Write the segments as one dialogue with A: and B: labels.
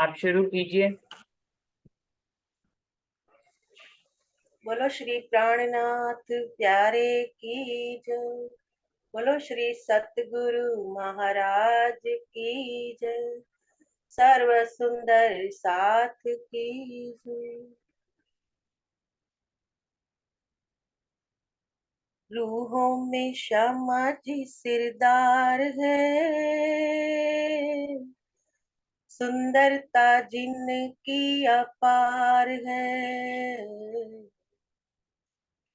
A: आप शुरू कीजिए।
B: बोलो श्री प्राणनाथ प्यारे की जय। बोलो श्री सतगुरु महाराज की जय। सर्व सुंदर साथ की जय। रूहों में श्यामा जी सिरदार है, सुंदरता जिनकी अपार है।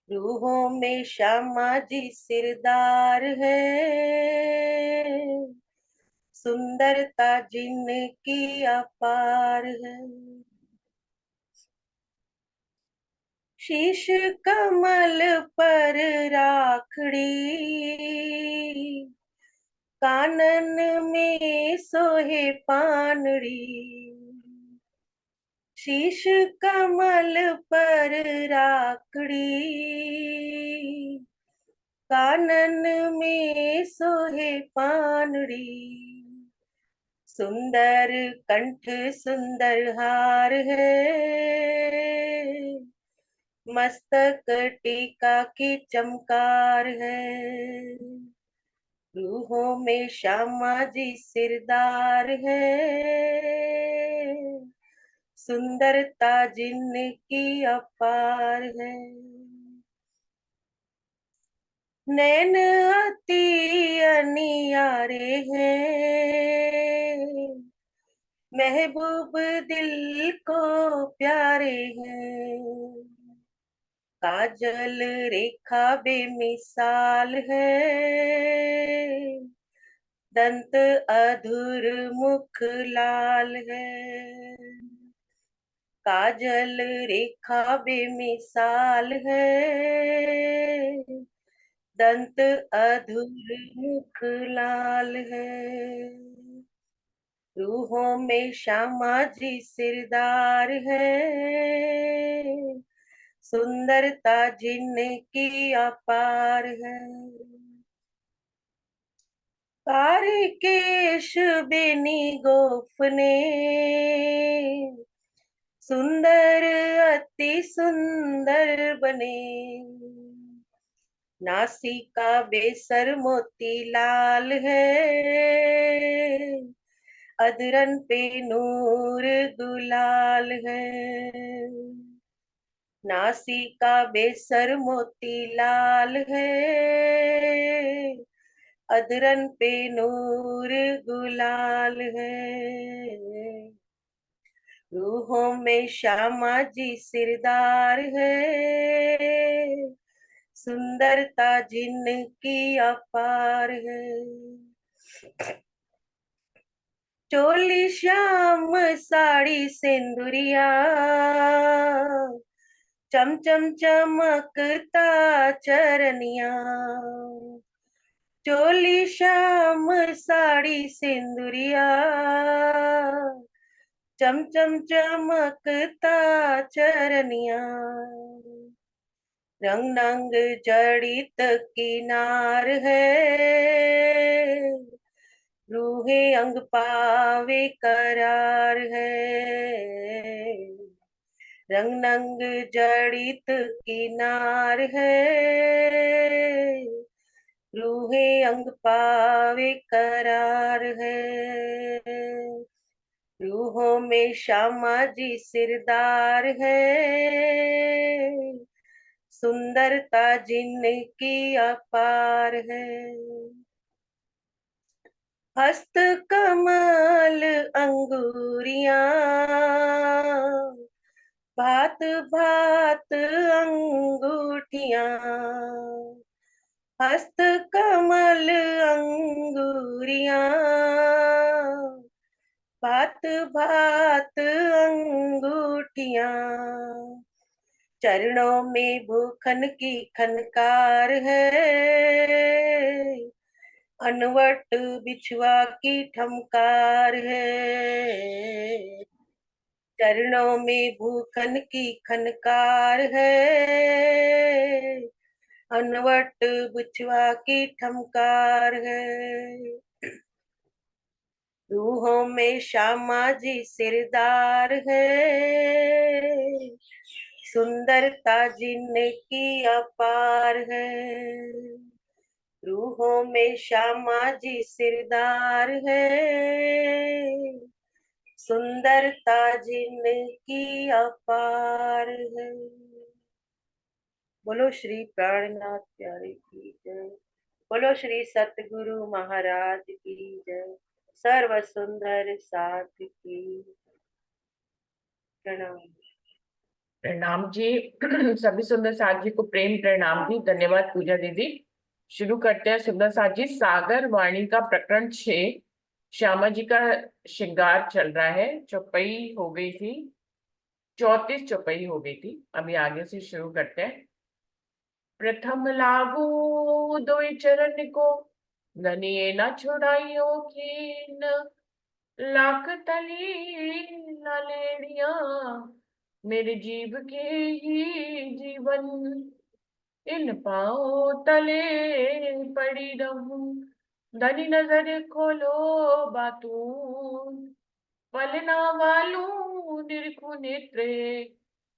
B: रूहों में श्यामा जी सिरदार है, सुंदरता जिनकी अपार है। शीश कमल पर राखड़ी, कानन में सोहे पानड़ी। शीश कमल पर राखड़ी, कानन में सोहे पानड़ी। सुंदर कंठ सुंदर हार है, मस्तक टीका की चमकार है। रूहों में श्यामा जी सिरदार है, सुंदरता जिनकी अपार है। नैन अति अनियारे हैं, महबूब दिल को प्यारे हैं। काजल रेखा बेमिसाल है, दंत अधुर मुख लाल है। काजल रेखा बेमिसाल है, दंत अधुर मुख लाल है। रूहों में श्यामा जी सिरदार है, सुंदरता जिनकी अपार है। कारिकेश बेनी गोफने, सुंदर अति सुंदर बने। नासिका बेसर मोती लाल है, अधरन पे नूर गुलाल है। नासिका बेसर मोती लाल है, अधरन पे नूर गुलाल है। रूहों में श्यामा जी सिरदार है, सुंदरता जिनकी अपार है। चोली श्याम साड़ी सिंदुरिया, चम चम चमकता चरनिया। चोली श्याम साड़ी सिंदुरिया, चम चम चमकता चरनिया। रंग रंग जड़ित किनार है, रूहे अंग पावे करार है। रंग रंग जड़ित किनार है, रूहे अंग पावे करार है। रूहों में श्यामा जी सिरदार है, सुंदरता जिनकी अपार है। हस्त कमल अंगूरिया, भात भात अंगूठियां। हस्त कमल अंगूरिया, भात भात अंगूठियां। चरणों में भूखन की खनकार है, अनवट बिछुआ की ठमकार है। चरणों में भूखन की खनकार है, अनवट बिछुआ की ठमकार है। रूहों में श्यामा जी सिरदार है, सुंदरता जिनकी अपार है। रूहों में श्यामा जी सिरदार है, सुंदरता जिनकी अपार है। बोलो श्री प्राणनाथ प्यारे की जय। बोलो श्री सतगुरु महाराज की जय। सर्व सुंदर साथ की प्रणाम।
A: प्रणाम जी। सभी सुंदर साथ जी को प्रेम प्रणाम जी। धन्यवाद पूजा दीदी। शुरू करते हैं। सुंदर साथ जी, सागर वाणी का प्रकरण 6, श्यामा जी का श्रृंगार चल रहा है। चौपाई हो गई थी, 34 चौपाई हो गई थी। अभी आगे से शुरू करते हैं। प्रथम लागू दोई चरण को, ननिये न छुड़ाइयो कीन, लाख तली ललेड़िया, मेरे जीव के ही जीवन, इन पाओ तले पड़ी रहूं, धनी नजर खोलो बातून, पलना वालू निरखु नेत्रे,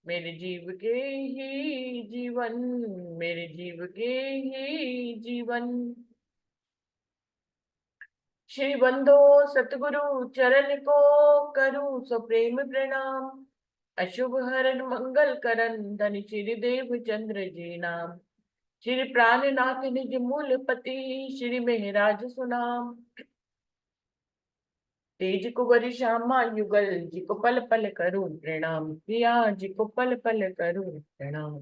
A: मेरे जीव के ही जीवन, मेरे जीव के ही जीवन। श्री बंधो सतगुरु चरण को, करूं सो प्रेम प्रणाम, अशुभ हरण मंगल करन, धन श्री देव चंद्र जी नाम, श्री प्राणनाथ निज मूल पति, श्री मेहराज सुनाम, तेज कुंवर श्यामा युगल, जी को पल पल करूं प्रणाम, प्रिया जी को पल पल करूं प्रणाम।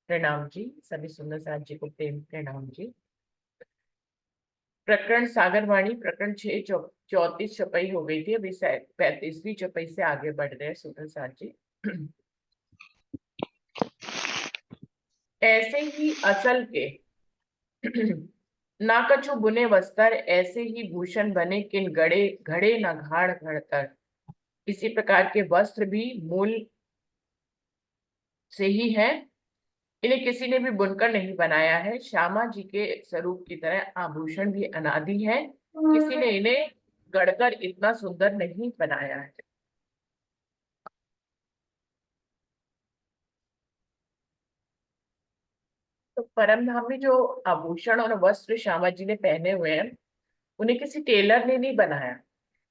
A: प्रणाम जी। सभी सुंदर साथ जी को प्रेम प्रणाम जी। प्रकरण सागरवाणी प्रकरण 6 34 चौपाई हो गई थी। अभी 35वीं चौपाई से आगे बढ़ रहे हैं सुंदर साथ जी। ऐसे ही असल के ना कछु बुने वस्त्र, ऐसे ही भूषण बने किन गड़े घड़े न घाड़ घड़तर। इसी प्रकार के वस्त्र भी मूल से ही हैं, इन्हें किसी ने भी बुनकर नहीं बनाया है। श्यामा जी के स्वरूप की तरह आभूषण भी अनादि है, किसी ने इन्हें गढ़कर इतना सुंदर नहीं बनाया है। तो परम धाम में जो आभूषण और वस्त्र श्यामा जी ने पहने हुए हैं, उन्हें किसी टेलर ने नहीं बनाया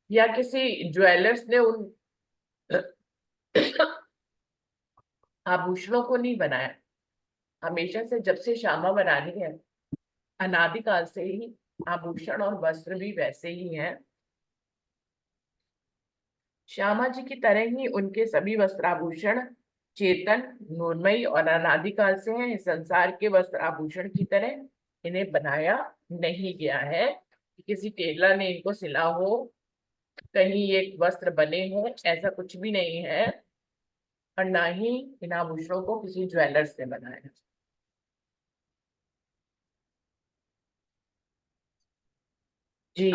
A: या किसी ज्वेलर्स ने उन आभूषणों को नहीं बनाया। हमेशा से जब से श्यामा बनानी है, अनादिकाल से ही आभूषण और वस्त्र भी वैसे ही हैं। श्यामा जी की तरह ही उनके सभी वस्त्राभूषण चेतन, नूरमयी और अनादिकाल से हैं। इस संसार के वस्त्र आभूषण की तरह इन्हें बनाया नहीं गया है कि किसी टेलर ने इनको सिला हो, कहीं ये वस्त्र बने हो, ऐसा कुछ भी नहीं है। और ना ही इन आभूषणों को किसी ज्वेलर्स ने बनाया। जी।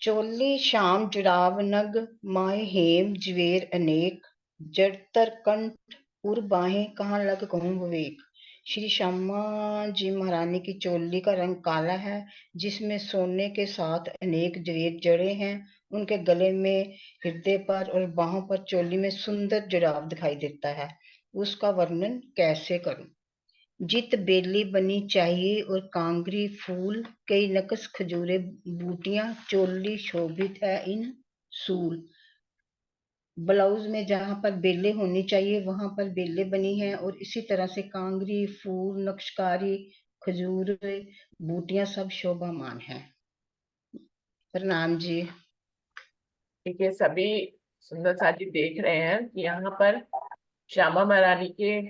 C: चोली श्याम जुड़ाव नग, माहे हेम जवेर अनेक, जड़तर कंठ उर बाहें कहाँ लग कहूँ विवेक। श्री श्यामा जी महारानी की चोली का रंग काला है, जिसमें सोने के साथ अनेक जवेर जड़े हैं। उनके गले में, हृदय पर और बाहों पर चोली में सुंदर जुड़ाव दिखाई देता है। उसका वर्णन कैसे करूं। जित बेली बनी चाहिए और कांगरी फूल, कई नकस खजूरे बूटियां, चोली शोभित है इन सूल। ब्लाउज में जहां पर बेले होनी चाहिए वहां पर बेले बनी है, और इसी तरह से कांगरी फूल, नक्शकारी, खजूर, बूटियां सब शोभामान है। प्रणाम जी।
A: ठीक है। सभी सुंदर साथी देख रहे हैं कि यहाँ पर श्यामा महारानी के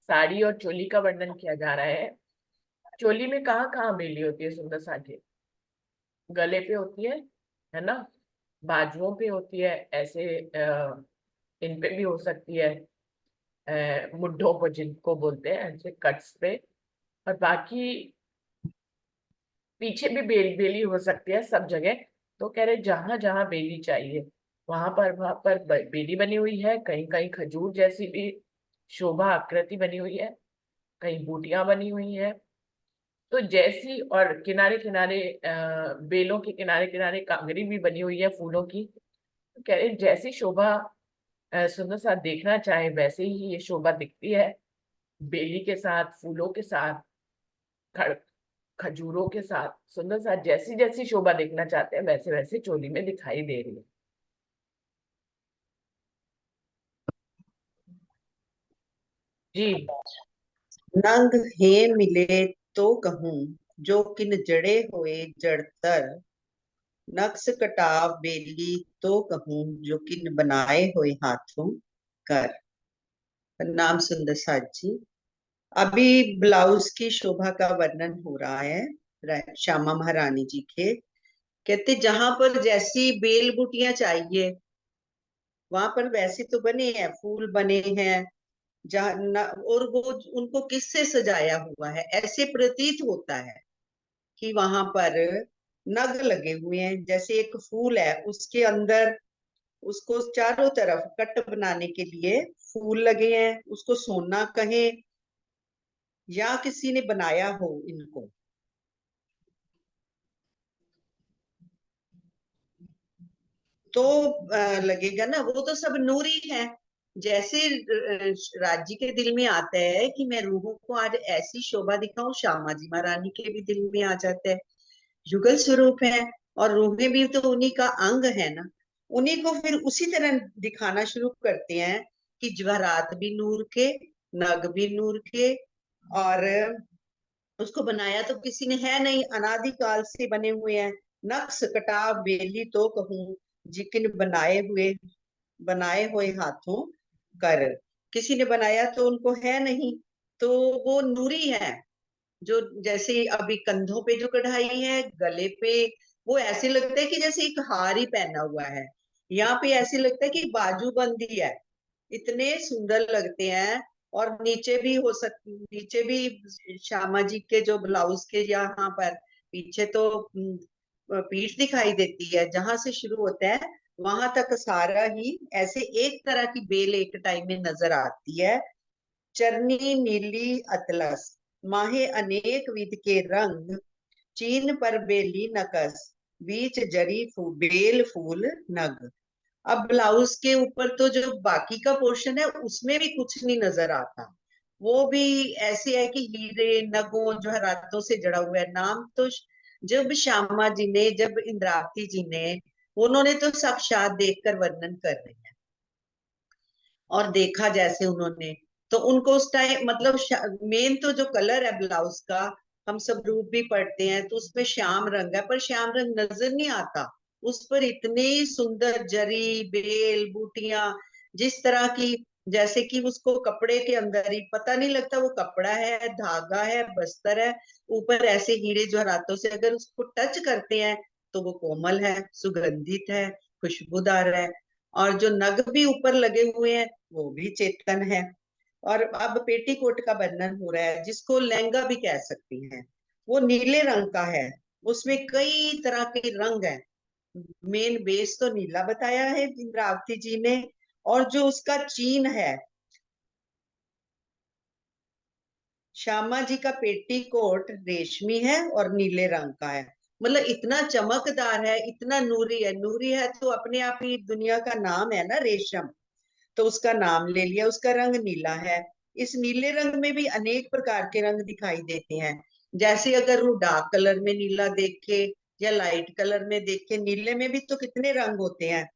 A: साड़ी और चोली का वर्णन किया जा रहा है। चोली में कहाँ कहाँ बेली होती है सुंदर साथी? गले पे होती है ना, बाजुओं पे होती है, ऐसे इन पे भी हो सकती है, मुड्ढों पर जिनको बोलते हैं, ऐसे कट्स पे। और बाकी पीछे भी बेली हो सकती है सब जगह। तो कह रहे जहां जहां बेली चाहिए वहां पर बेली बनी हुई है। कहीं कहीं खजूर जैसी भी शोभा आकृति बनी हुई है, कहीं बूटियां बनी हुई है। तो जैसी, और किनारे किनारे बेलों के किनारे किनारे कांगरी भी बनी हुई है फूलों की। तो कह रहे जैसी शोभा सुंदर सा देखना चाहे वैसे ही ये शोभा दिखती है, बेली के साथ, फूलों के साथ, खड़ खजूरों के साथ। सुंदर सा जैसी जैसी शोभा देखना चाहते हैं वैसे वैसे चोली में दिखाई दे रही है। जी।
D: नंग हे मिले तो कहूं, जो किन जड़े होए जड़तर। नक्श कटाव बेली तो कहूं, जो किन बनाए हुए हाथों कर। नाम सुंदर साज जी। अभी ब्लाउज की शोभा का वर्णन हो रहा है श्यामा महारानी जी के। कहते जहां पर जैसी बेल बुटियां चाहिए वहां पर वैसे तो बने हैं, फूल बने हैं। जहाँ और वो उनको किससे सजाया हुआ है, ऐसे प्रतीत होता है कि वहां पर नग लगे हुए हैं। जैसे एक फूल है उसके अंदर, उसको चारों तरफ कट बनाने के लिए फूल लगे हैं। उसको सोना कहें या किसी ने बनाया हो इनको, तो लगेगा ना। वो तो सब नूरी है। जैसे राज्य के दिल में आता है कि मैं रूहों को आज ऐसी शोभा दिखाऊं, श्यामा जी महारानी के भी दिल में आ जाता है। युगल स्वरूप है और रूहें भी तो उन्हीं का अंग है ना। उन्हीं को फिर उसी तरह दिखाना शुरू करते हैं कि जवाहरात भी नूर के, नग भी नूर के। और उसको बनाया तो किसी ने है नहीं, अनादिकाल से बने हुए हैं। नक्श कटाव बेली तो कहूं, जिकिन बनाए हुए हाथों कर। किसी ने बनाया तो उनको है नहीं, तो वो नूरी है। जो जैसे अभी कंधों पे जो कढ़ाई है, गले पे, वो ऐसे लगता है कि जैसे एक हार ही पहना हुआ है। यहाँ पे ऐसे लगता है कि बाजूबंदी है। इतने सुंदर लगते हैं। और नीचे भी नीचे भी श्यामा जी के जो ब्लाउज के यहाँ पर पीछे तो पीठ दिखाई देती है। जहां से शुरू होता है वहां तक सारा ही ऐसे एक तरह की बेल एक टाइम में नजर आती है। चरनी नीली अतलस, माहे अनेक विध के रंग। चीन पर बेली नकस, बीच जरी बेल फूल नग। अब ब्लाउज के ऊपर तो जो बाकी का पोर्शन है उसमें भी कुछ नहीं नजर आता। वो भी ऐसे है कि हीरे नगों जवाहरातों से जड़ा हुआ है। नाम तो जब श्यामा जी ने, जब इंद्रावती जी ने, उन्होंने तो साक्षात देखकर वर्णन कर रहे हैं। और देखा जैसे उन्होंने, तो उनको उस टाइम मतलब मेन तो जो कलर है ब्लाउज का, हम सब रूप भी पढ़ते हैं तो उसमें श्याम रंग है, पर श्याम रंग नजर नहीं आता। उस पर इतनी सुंदर जरी बेल बूटियां, जिस तरह की, जैसे कि उसको कपड़े के अंदर ही पता नहीं लगता वो कपड़ा है, धागा है, बस्तर है। ऊपर ऐसे हीरे जवाहरातों से अगर उसको टच करते हैं तो वो कोमल है, सुगंधित है, खुशबूदार है। और जो नग भी ऊपर लगे हुए हैं वो भी चेतन है। और अब पेटीकोट का वर्णन हो रहा है, जिसको लहंगा भी कह सकती हैं। वो नीले रंग का है, उसमें कई तरह के रंग हैं। मेन बेस तो नीला बताया है इंद्रावती जी ने। और जो उसका चीन है, श्यामा जी का पेटीकोट रेशमी है और नीले रंग का है। मतलब इतना चमकदार है, इतना नूरी है। नूरी है तो अपने आप ही दुनिया का नाम है ना, रेशम। तो उसका नाम ले लिया, उसका रंग नीला है। इस नीले रंग में भी अनेक प्रकार के रंग दिखाई देते हैं। जैसे अगर वो डार्क कलर में नीला देखे या लाइट कलर में देखे, नीले में भी तो कितने रंग होते हैं।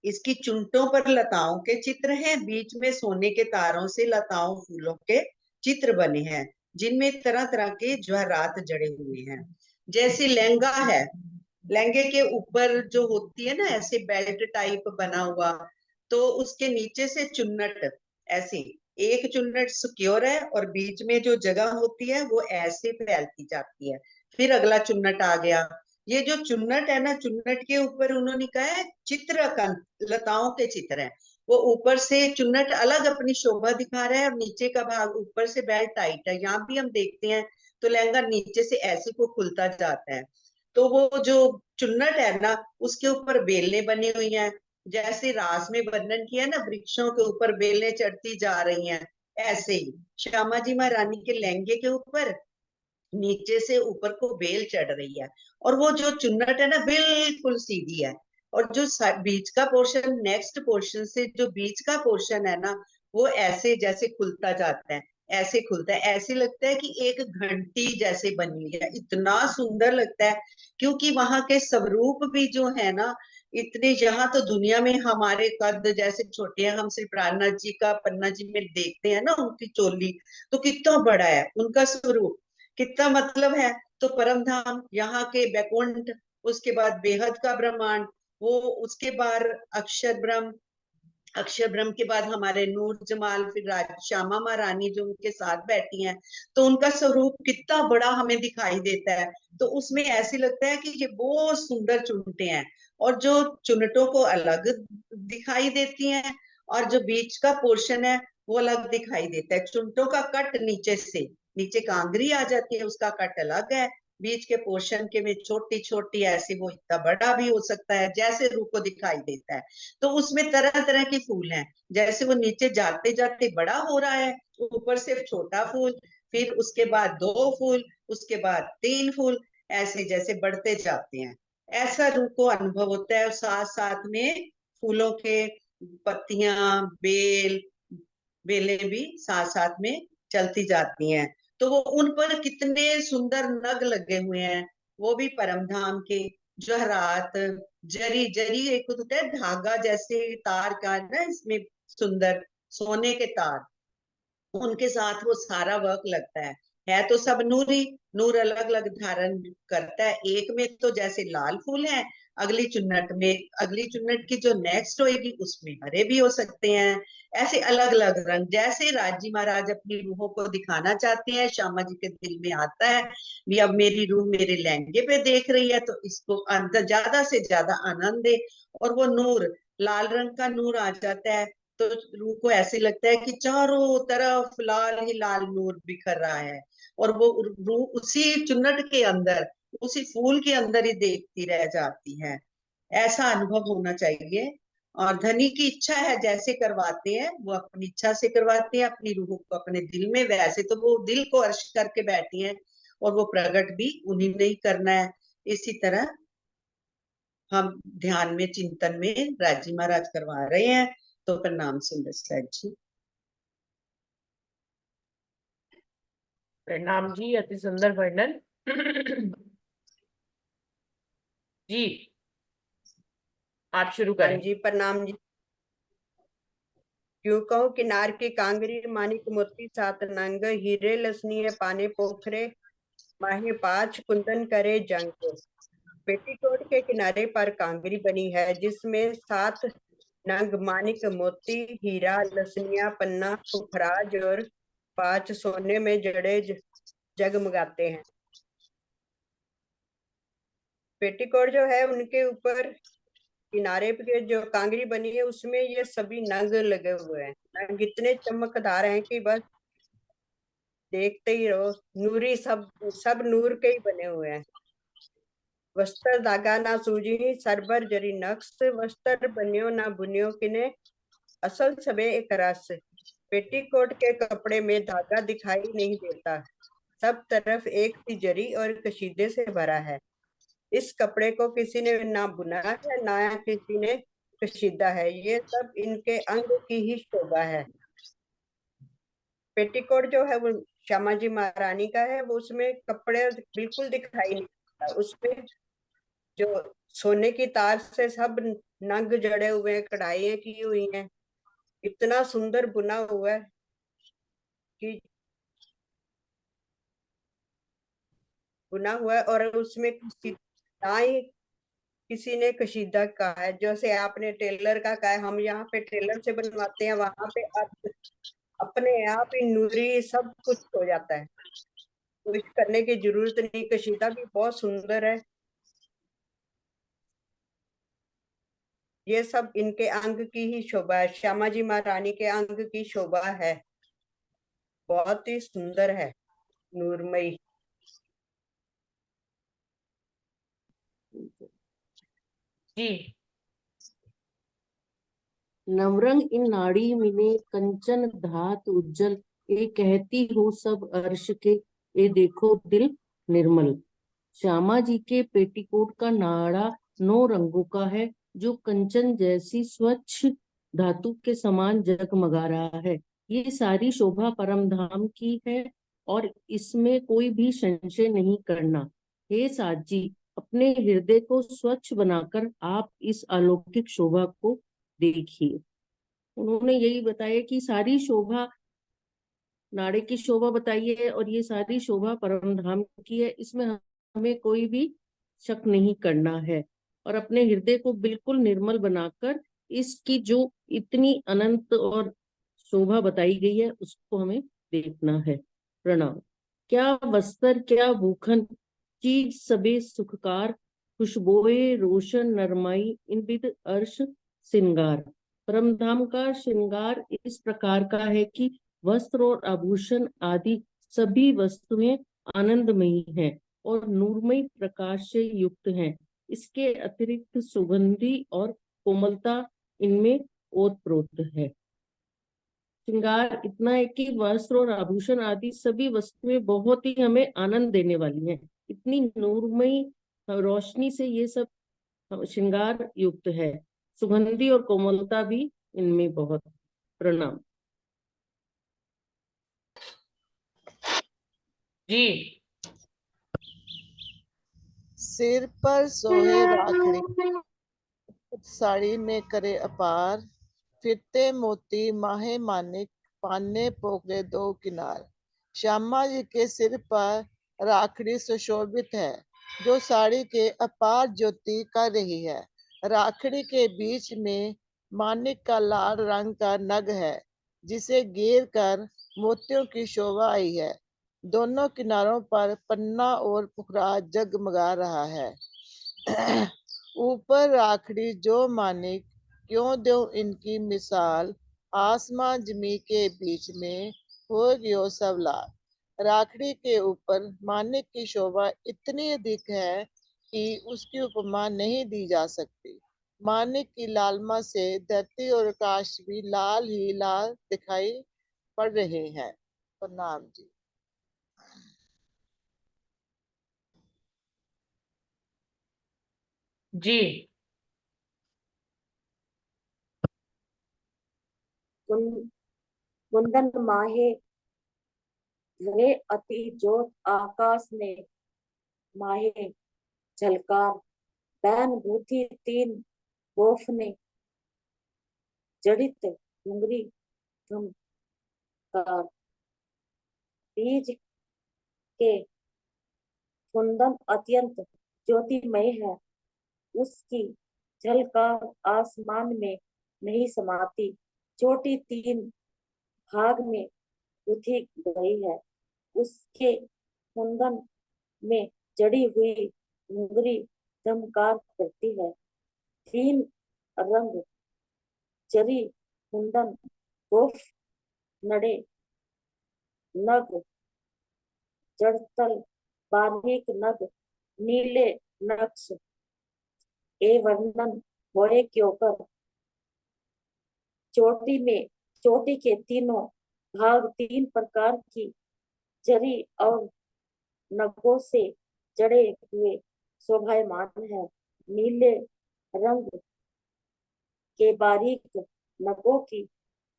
D: इसकी चुंटों पर लताओं के चित्र हैं, बीच में सोने के तारों से लताओं फूलों के चित्र बने हैं, जिनमें तरह तरह के जवाहरात जड़े हुए हैं। जैसे लहंगा है, लहंगे के ऊपर जो होती है ना ऐसे बेल्ट टाइप बना हुआ, तो उसके नीचे से चुन्नट ऐसी, एक चुन्नट सिक्योर है और बीच में जो जगह होती है वो ऐसे फैलती जाती है। फिर अगला चुन्नट आ गया। ये जो चुन्नट है ना, चुन्नट के ऊपर उन्होंने कहा है चित्रकंद, लताओं के चित्र है। वो ऊपर से चुन्नट अलग अपनी शोभा दिखा रहा है और नीचे का भाग ऊपर से बेल्ट टाइट है। यहाँ भी हम देखते हैं तो लहंगा नीचे से ऐसे को खुलता जाता है। तो वो जो चुन्नट है ना, उसके ऊपर बेलें बनी हुई हैं। जैसे रास में वर्णन किया ना, वृक्षों के ऊपर बेलें चढ़ती जा रही हैं, ऐसे ही श्यामा जी महारानी के लहंगे के ऊपर नीचे से ऊपर को बेल चढ़ रही है, और वो जो चुन्नट है ना बिल्कुल सीधी है, और जो बीच का पोर्शन, नेक्स्ट पोर्शन से जो बीच का पोर्शन है ना, वो ऐसे जैसे खुलता जाता है, ऐसे खुलता है, ऐसे लगता है कि एक घंटी जैसे बनी है, इतना सुंदर लगता है। क्योंकि वहां के स्वरूप भी जो है ना, इतने, यहाँ तो दुनिया में हमारे कद जैसे छोटे हैं, हम सिर्फ प्राणनाथ जी का पन्ना जी में देखते हैं ना उनकी चोली, तो कितना बड़ा है उनका स्वरूप, कितना मतलब है। तो परम धाम, यहाँ के बैकुंठ, उसके बाद बेहद का ब्रह्मांड, वो उसके बाद अक्षर ब्रह्म, अक्षर ब्रह्म के बाद हमारे नूर जमाल, फिर श्यामा महारानी जो उनके साथ बैठी हैं, तो उनका स्वरूप कितना बड़ा हमें दिखाई देता है। तो उसमें ऐसे लगता है कि ये बहुत सुंदर चुनटे हैं, और जो चुनटों को अलग दिखाई देती हैं, और जो बीच का पोर्शन है वो अलग दिखाई देता है। चुनटों का कट नीचे से, नीचे कांगरी आ जाती है, उसका कट अलग है, बीच के पोर्शन के में छोटी छोटी ऐसे, वो इतना बड़ा भी हो सकता है जैसे रूप को दिखाई देता है। तो उसमें तरह तरह के फूल हैं, जैसे वो नीचे जाते जाते बड़ा हो रहा है, ऊपर सिर्फ छोटा फूल, फिर उसके बाद 2 फूल, उसके बाद 3 फूल, ऐसे जैसे बढ़ते जाते हैं, ऐसा रूप को अनुभव होता है। और साथ साथ में फूलों के पत्तियां, बेलें भी साथ साथ में चलती जाती हैं। तो वो उन पर कितने सुंदर नग लगे हुए हैं, वो भी परम धाम के। जहरात, जरी, जरी एक होता है धागा जैसे तार का ना, इसमें सुंदर सोने के तार, उनके साथ वो सारा वर्क लगता है तो सब नूरी, नूर अलग अलग धारण करता है। एक में तो जैसे लाल फूल है, अगली चुन्नट में, अगली चुन्नट की जो नेक्स्ट होएगी उसमें हरे भी हो सकते हैं, ऐसे अलग अलग रंग, जैसे राजी महाराज अपनी रूहों को दिखाना चाहते हैं। श्यामा जी के दिल में आता है भी अब मेरी रूह मेरे लहंगे पे देख रही है, तो इसको अंदर ज्यादा से ज्यादा आनंद दे, और वो नूर, लाल रंग का नूर आ जाता है, तो रूह को ऐसे लगता है कि चारों तरफ लाल ही लाल नूर बिखर रहा है, और वो रूह उसी चुन्नट के अंदर, उसी फूल के अंदर ही देखती रह जाती है। ऐसा अनुभव होना चाहिए। और धनी की इच्छा है, जैसे करवाते हैं वो अपनी इच्छा से करवाते हैं, अपनी रूह को अपने दिल में, वैसे तो वो दिल को अर्श करके बैठी है, और वो प्रकट भी उन्हीं ने ही करना है। इसी तरह हम ध्यान में, चिंतन में राजी महाराज करवा रहे हैं। तो प्रणाम सुंदर साहिब जी।
A: प्रणाम जी, अति सुंदर वर्णन। जी, आप शुरू
B: हाँ
A: करें।
B: जी, प्रणाम जी। क्यों कहो किनार की कांगरी, मानिक मोती सात नंग, हीरे लसनीय पाने पोखरे, माहे पाँच कुंदन करे जंग। पेटीकोट के किनारे पर कांगरी बनी है, जिसमें 7 नंग मानिक मोती, हीरा, लसनिया, पन्ना, पुखराज और 5 सोने में जड़े जगमगाते हैं। पेटीकोट जो है उनके ऊपर किनारे पे जो कांगरी बनी है उसमें ये सभी नग लगे हुए हैं। नग इतने चमकदार हैं कि बस देखते ही रहो। नूरी, सब सब नूर के ही बने हुए हैं। वस्त्र धागा ना सूझी, सरबर जरी नक्श, वस्त्र बनियो ना बुनियो किने, असल सबे एक रस। पेटीकोट के कपड़े में धागा दिखाई नहीं देता, सब तरफ एक सी जरी और कशीदे से भरा है। इस कपड़े को किसी ने ना बुना है, ना किसी ने कशीदा है, ये सब इनके अंग की ही शोभा है। पेटीकोट जो है वो श्यामा जी महारानी का है, वो उसमें कपड़े बिल्कुल दिखाई नहीं देता। उसमें जो सोने की तार से सब नग जड़े हुए हैं, कढ़ाइयाँ की हुई हैं, इतना सुंदर बुना हुआ है कि बुना हुआ है, और उसमें ना ही किसी ने कशीदा कहा है। जैसे आपने टेलर का कहा है, हम यहाँ पे टेलर से बनवाते हैं, वहां पे अपने आप ही नूरी सब कुछ हो जाता है, कुछ करने की जरूरत नहीं। कशीदा भी बहुत सुंदर है। ये सब इनके अंग की ही शोभा है, श्यामा जी महारानी के अंग की शोभा है, बहुत ही सुंदर है, नूरमयी।
A: जी,
E: नवरंग इन नाड़ी मिने कंचन धात उज्जल, ए कहती हो सब अर्श के, ये देखो दिल निर्मल। श्यामा जी के पेटीकोट का नाड़ा 9 रंगों का है, जो कंचन जैसी स्वच्छ धातु के समान जगमगा रहा है। ये सारी शोभा परम धाम की है और इसमें कोई भी संशय नहीं करना। हे साथ जी, अपने हृदय को स्वच्छ बनाकर आप इस अलौकिक शोभा को देखिए। उन्होंने यही बताया कि सारी शोभा, नाड़े की शोभा बताई है और ये सारी शोभा परम धाम की है, इसमें हमें कोई भी शक नहीं करना है। और अपने हृदय को बिल्कुल निर्मल बनाकर इसकी जो इतनी अनंत और शोभा बताई गई है उसको हमें देखना है। प्रणाम। क्या वस्त्र क्या भूखन, चीज सबे सुखकार, खुशबोए रोशन नरमाई इन विद अर्श श्रृंगार। परमधाम का श्रृंगार इस प्रकार का है कि वस्त्र और आभूषण आदि सभी वस्तुएं आनंदमयी हैं और नूरमय प्रकाश से युक्त हैं। इसके अतिरिक्त सुगंधी और कोमलता इनमें ओतप्रोत है। श्रृंगार इतना है कि वस्त्र और आभूषण आदि सभी वस्तुएं बहुत ही हमें आनंद देने वाली हैं। इतनी नूरमयी रोशनी से ये सब श्रृंगार युक्त है। सुगंधी और कोमलता भी इनमें बहुत। प्रणाम
A: जी।
F: सिर पर सोहे राखड़ी, साड़ी में करे अपार, फिरते मोती माहे मानिक, पाने पोखरे 2 किनार। श्यामा जी के सिर पर राखड़ी सुशोभित है, जो साड़ी के अपार ज्योति कर रही है। राखड़ी के बीच में मानिक का लाल रंग का नग है, जिसे घेर कर मोतियों की शोभा आई है। दोनों किनारों पर पन्ना और पुखराज जगमगा रहा है। ऊपर राखड़ी जो मानिक, क्यों दो इनकी मिसाल, आसमां जमी के बीच में हो गयो सब लाल। राखड़ी के ऊपर मानिक की शोभा इतनी अधिक है कि उसकी उपमा नहीं दी जा सकती। मानिक की लालमा से धरती और आकाश भी लाल ही लाल दिखाई पड़ रहे हैं। प्रणाम जी।
A: जी।
G: कुंदन माहे लगे अति जोत, आकाश में माहे झलकार। बैन बूथी 3 गोफ ने, जड़ित डुंगरी धमकार। बीज के कुंदन अत्यंत ज्योतिमय है, उसकी झलकार आसमान में नहीं समाती। चोटी 3 भाग में गुथी गई है, उसके कुंदन में जड़ी हुई डुंगरी चमकार करती है। 3 रंग जरी कुंदन, गोफ नड़े नग, जड़तल बारीक नग, नीले नक्श ए वर्णन होए क्यों कर। चोटी के तीनों भाग 3 प्रकार की जरी और नगों से जड़े हुए शोभायमान है। नीले रंग के बारीक नगों की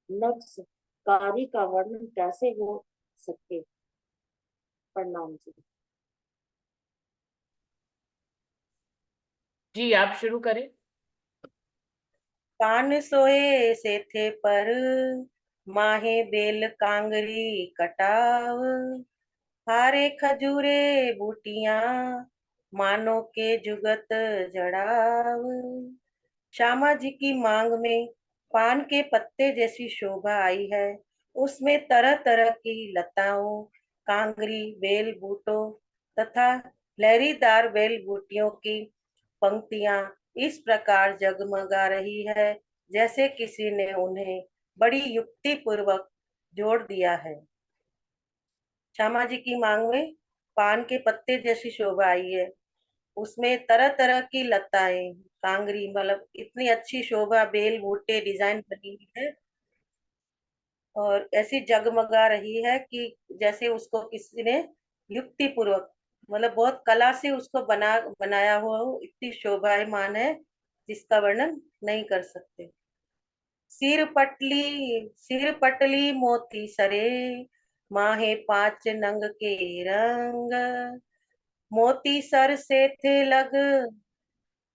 G: नक्शकारी का वर्णन कैसे हो सके। प्रणाम जी।
A: जी, आप शुरू करें।
H: कान सोए से थे पर, माहे बेल कांगरी कटाव। हारे खजूरे बूटियां, मानो के जुगत जड़ाव। श्यामा जी की मांग में पान के पत्ते जैसी शोभा आई है। उसमें तरह तरह की लताओं, कांगरी बेल बूटों तथा लहरीदार बेल बूटियों की पंक्तियां इस प्रकार जगमगा रही है, जैसे किसी ने उन्हें बड़ी युक्ति पूर्वक जोड़ दिया है। श्यामा जी की मांग में पान के पत्ते जैसी शोभा आई है, उसमें तरह तरह की लताएं, कांगरी, मतलब इतनी अच्छी शोभा, बेल बूटे डिजाइन बनी हुई है और ऐसी जगमगा रही है कि जैसे उसको किसी ने युक्ति पूर्वक, मतलब बहुत कला से उसको बनाया हुआ हो, इतनी शोभायमान है जिसका वर्णन नहीं कर सकते। सिर पटली मोती सरे, माहे 5 नंग के रंग, मोती सर से थे लग,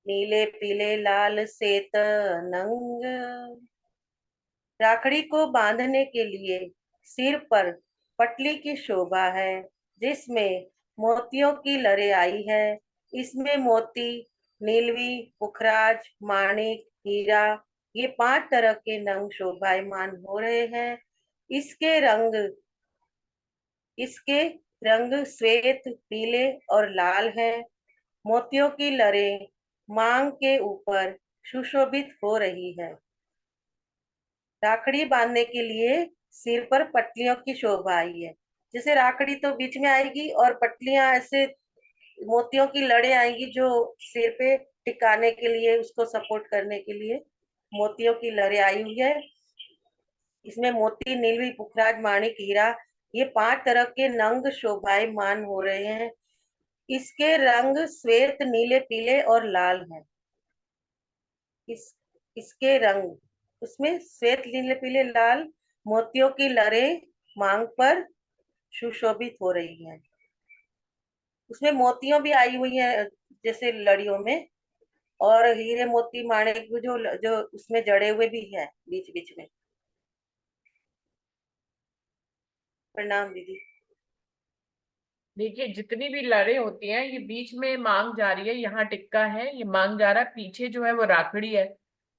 H: नीले पीले लाल सेत नंग। राखड़ी को बांधने के लिए सिर पर पटली की शोभा है, जिसमें मोतियों की लरे आई है। इसमें मोती, नीलवी, पुखराज, माणिक, हीरा, ये 5 तरह के नंग शोभायमान हो रहे हैं। इसके रंग श्वेत, पीले और लाल हैं। मोतियों की लरें मांग के ऊपर सुशोभित हो रही है। राखड़ी बांधने के लिए सिर पर पटलियों की शोभा आई है। जैसे राखड़ी तो बीच में आएगी और पटलियां ऐसे मोतियों की लड़े आएंगी, जो सिर पे टिकाने के लिए, उसको सपोर्ट करने के लिए मोतियों की लड़े आई हुई है। इसमें मोती, नीलवी, पुखराज, माणिक, हीरा, ये 5 तरह के नंग शोभायमान हो रहे हैं। इसके रंग श्वेत, नीले, पीले और लाल हैं। इसके रंग, उसमें श्वेत, नीले, पीले, लाल, मोतियों की लरें मांग पर सुशोभित हो रही हैं। उसमें मोतियों भी आई हुई है जैसे लड़ियों में, और हीरे, मोती, माणिक जो जो उसमें जड़े हुए भी है बीच बीच में। प्रणाम दीदी।
A: देखिए, जितनी भी लड़े होती हैं, ये बीच में मांग जा रही है, यहाँ टिक्का है, ये मांग जा रहा है, पीछे जो है वो राखड़ी है।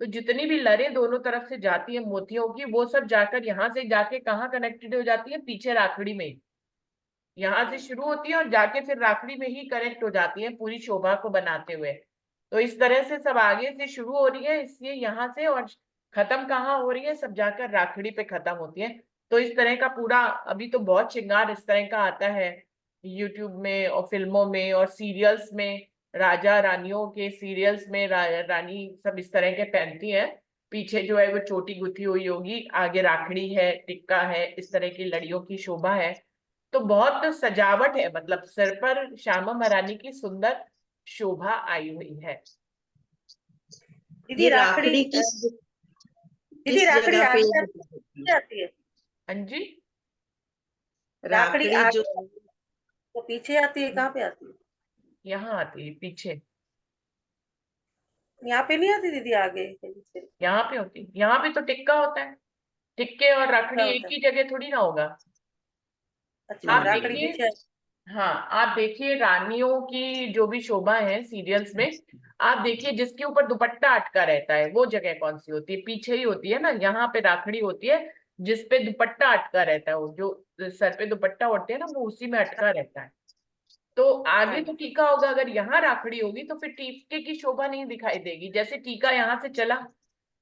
A: तो जितनी भी लड़े दोनों तरफ से जाती है मोतियों की, वो सब जाकर यहाँ से जाके कहाँ कनेक्टेड हो जाती है? पीछे राखड़ी में। यहाँ से शुरू होती है और जाके फिर राखड़ी में ही कनेक्ट हो जाती है, पूरी शोभा को बनाते हुए। तो इस तरह से सब आगे से शुरू हो रही है, इसलिए यहाँ से, और खत्म कहाँ हो रही है? सब जाकर राखड़ी पे खत्म होती है। तो इस तरह का पूरा, अभी तो बहुत श्रृंगार इस तरह का आता है यूट्यूब में और फिल्मों में और सीरियल्स में। राजा रानियों के सीरियल्स में रानी सब इस तरह के पहनती है। पीछे जो है वो चोटी गुथी हुई होगी, आगे राखड़ी है, टिक्का है, इस तरह की लड़ियों की शोभा है। तो बहुत सजावट है, मतलब सिर पर श्यामा महारानी की सुंदर शोभा आई हुई है।
H: दीदी
D: ये
H: राखड़ी,
D: राखड़ी किस
H: राखड़ी
D: जगह पे
H: आगे आती है?
A: हाँ जी,
H: राखड़ी
D: राखड़ी
H: आगे
D: जो
H: तो पीछे आती है, कहाँ पे आती है?
A: यहाँ आती है पीछे।
H: यहाँ पे नहीं आती दीदी आगे कहीं से?
A: यहाँ पे होती है, यहाँ पे तो टिक्का होता है। टिक्के और
H: क्या
A: राखड़ी एक
H: होता है?
A: ही जगह थोड़ी ना होगा।
H: अच्छा,
A: आप
H: राखड़ी
A: देखिए,
H: पीछे।
A: हाँ, आप देखिए रानियों की जो भी शोभा है सीरियल्स में, आप देखिए जिसके ऊपर दुपट्टा अटका रहता है वो जगह कौन सी होती है? पीछे ही होती है ना। यहाँ पे राखड़ी होती है जिसपे दुपट्टा अटका रहता है, वो जो सर पे दुपट्टा ओढ़ते हैं ना, वो उसी में अटका रहता है। तो आगे तो टीका होगा। अगर यहाँ राखड़ी होगी तो फिर टीके की शोभा नहीं दिखाई देगी। जैसे टीका यहाँ से चला,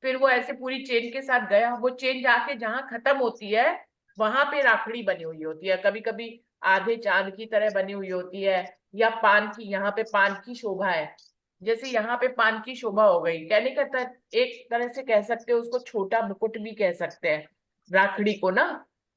A: फिर वो ऐसे पूरी चेन के साथ गया, वो चेन जाके जहाँ खत्म होती है वहां पे राखड़ी बनी हुई होती है। कभी कभी आधे चांद की तरह बनी हुई होती है, या पान की, यहाँ पे पान की शोभा है, जैसे यहाँ पे पान की शोभा हो गई। कहने का एक तरह से कह सकते हो उसको, छोटा मुकुट भी कह सकते हैं राखड़ी को ना।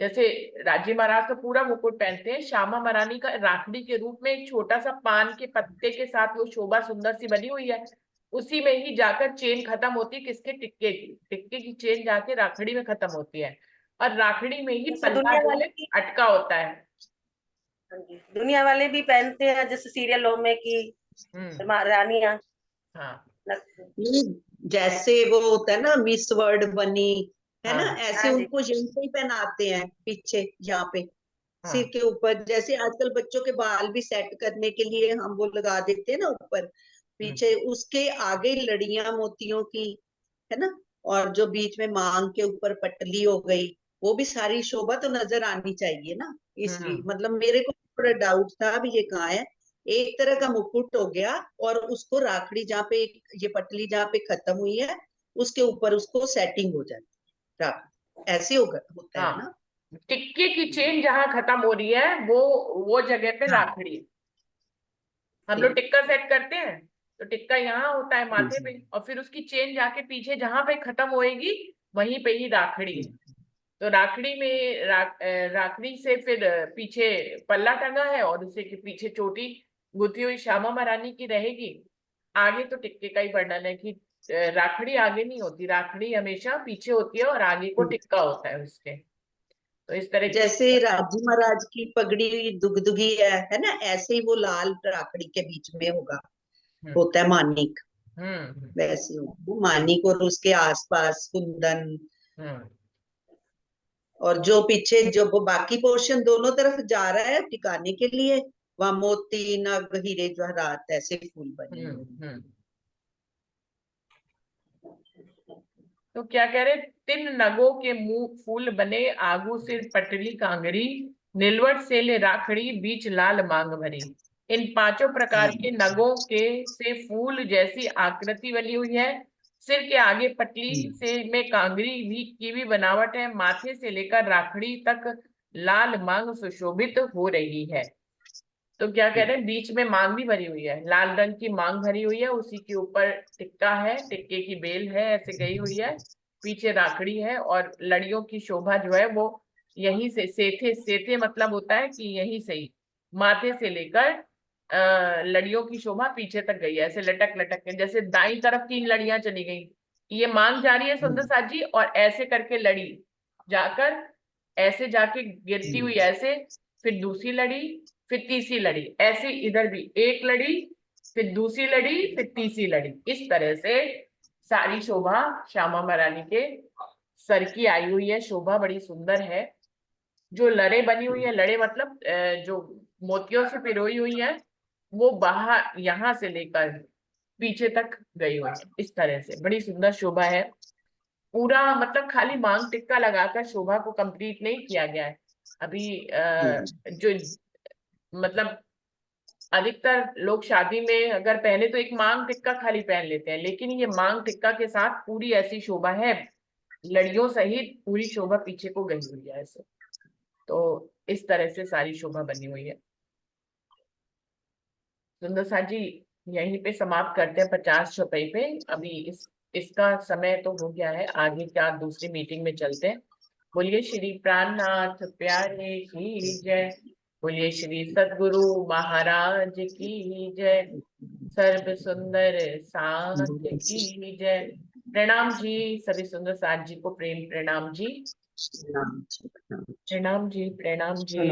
A: जैसे राजी महाराज तो पूरा मुकुट पहनते हैं, श्यामा महारानी का राखड़ी के रूप में एक छोटा सा पान के पत्ते के साथ वो शोभा सुंदर सी बनी हुई है। उसी में ही जाकर चेन खत्म होती है, किसके? टिक्के की। टिक्के की चेन जाके राखड़ी में खत्म होती है, और राखड़ी में ही
H: जैसे
A: पल्ला जो है अटका होता है।
H: हाँ जी, दुनिया वाले भी पहनते हैं जैसे सीरियलों में कि रानियां
A: हाँ,
H: लगती हैं।
D: ये जैसे वो होता है ना, मिस वर्ल्ड बनी है ना,
A: हाँ,
D: ऐसे
H: हाँ जी,
D: उनको यहीं से ही पहनाते हैं पीछे, यहाँ पे सिर
A: हाँ,
D: के ऊपर। जैसे आजकल बच्चों के बाल भी सेट करने के लिए हम वो लगा देते हैं ना ऊपर, पीछे उसके आगे लड़ियां मोतियों की, है ना। और जो बीच में मांग के ऊपर पटली हो गई, वो भी सारी शोभा तो नजर आनी चाहिए ना। इसलिए
A: हम्म,
D: मतलब मेरे को थोड़ा डाउट था अभी ये कहाँ है। एक तरह का मुकुट हो गया, और उसको राखड़ी जहाँ पे ये पटली जहाँ पे खत्म हुई है, उसके ऊपर उसको सेटिंग हो जाती है राखड़ी, ऐसे होता है
A: हाँ।
D: ना।
A: टिक्के की चेन जहां खत्म हो रही है वो जगह पे
D: हाँ,
A: राखड़ी है। हम लोग
D: ठीक
A: टिक्का सेट करते हैं, तो टिक्का यहाँ होता है माथे
D: ठीक।
A: पे, और फिर उसकी चेन जाके पीछे जहां पे खत्म होएगी वहीं पे ही राखड़ी है। तो राखड़ी में राखड़ी से फिर पीछे पल्ला टंगा है और उसे के पीछे चोटी गुथी हुई श्यामा महारानी की रहेगी। आगे तो टिक्के का ही वर्णन है कि राखड़ी आगे नहीं होती, राखड़ी हमेशा पीछे होती है और आगे को टिक्का होता है उसके। तो इस तरह की
D: जैसे राजी महाराज की पगड़ी दुगदुगी है ना, ऐसे ही वो लाल राखड़ी के बीच में होगा, होता है मानिक, वैसे होगा मानिक, और उसके आसपास कुंदन, और जो पीछे जो वो बाकी पोर्शन दोनों तरफ जा रहा है टिकाने के लिए, वहां मोती नग हीरे जवाहरात ऐसे फूल बने हैं।
A: तो क्या कह रहे, तिन नगों के मुंह फूल बने, आगू सिर पटली कांगरी, नीलवट से ले राखड़ी बीच लाल मांग भरी। इन पांचों प्रकार के नगों के से फूल जैसी आकृति बनी हुई है। सिर के आगे पटली से में कांगरी भी की भी बनावट है। माथे से लेकर राखड़ी तक लाल मांग सुशोभित हो रही है। तो क्या कह रहे हैं, बीच में मांग भी भरी हुई है, लाल रंग की मांग भरी हुई है, उसी के ऊपर टिक्का है, टिक्के की बेल है ऐसे गई हुई है, पीछे राखड़ी है और लड़ियों की शोभा जो है वो यहीं से सेथे, सेथे मतलब होता है कि यहीं से ही माथे से लेकर लड़ियों की शोभा पीछे तक गई है, ऐसे लटक लटक के, जैसे दाईं तरफ 3 लड़ियां चली गई, ये मांग जा रही है सुंदर साथ जी, और ऐसे करके लड़ी जाकर ऐसे जाके गिरती हुई ऐसे, फिर दूसरी लड़ी, फिर तीसरी लड़ी, ऐसे इधर भी एक लड़ी, फिर दूसरी लड़ी, फिर तीसरी लड़ी, इस तरह से सारी शोभा श्यामा महारानी के सर की आई हुई है। शोभा बड़ी सुंदर है। जो लड़े बनी हुई है, लड़े मतलब जो मोतियों से पिरोई हुई है, वो बाहर यहां से लेकर पीछे तक गई हुई है। इस तरह से बड़ी सुंदर शोभा है। पूरा मतलब खाली मांग टिक्का लगाकर शोभा को कंप्लीट नहीं किया गया है अभी। जो मतलब अधिकतर लोग शादी में अगर पहले तो एक मांग टिक्का खाली पहन लेते हैं, लेकिन ये मांग टिक्का के साथ पूरी ऐसी शोभा है, लड़ियों सहित पूरी शोभा पीछे को गई हुई है ऐसे। तो इस तरह से सारी शोभा बनी हुई है। सुंदर साथ जी यहीं पे समाप्त करते हैं 50 रुपए पे। अभी इसका समय तो हो गया है, आगे क्या दूसरी मीटिंग में चलते हैं। बोलिए श्री प्राणनाथ प्यारे की जय। बोलिए श्री सद्गुरु महाराज की जय। सर्व सुंदर साथ की जय। प्रणाम जी सभी सुंदर साथ जी को प्रेम प्रणाम जी। प्रणाम जी, प्रणाम जी।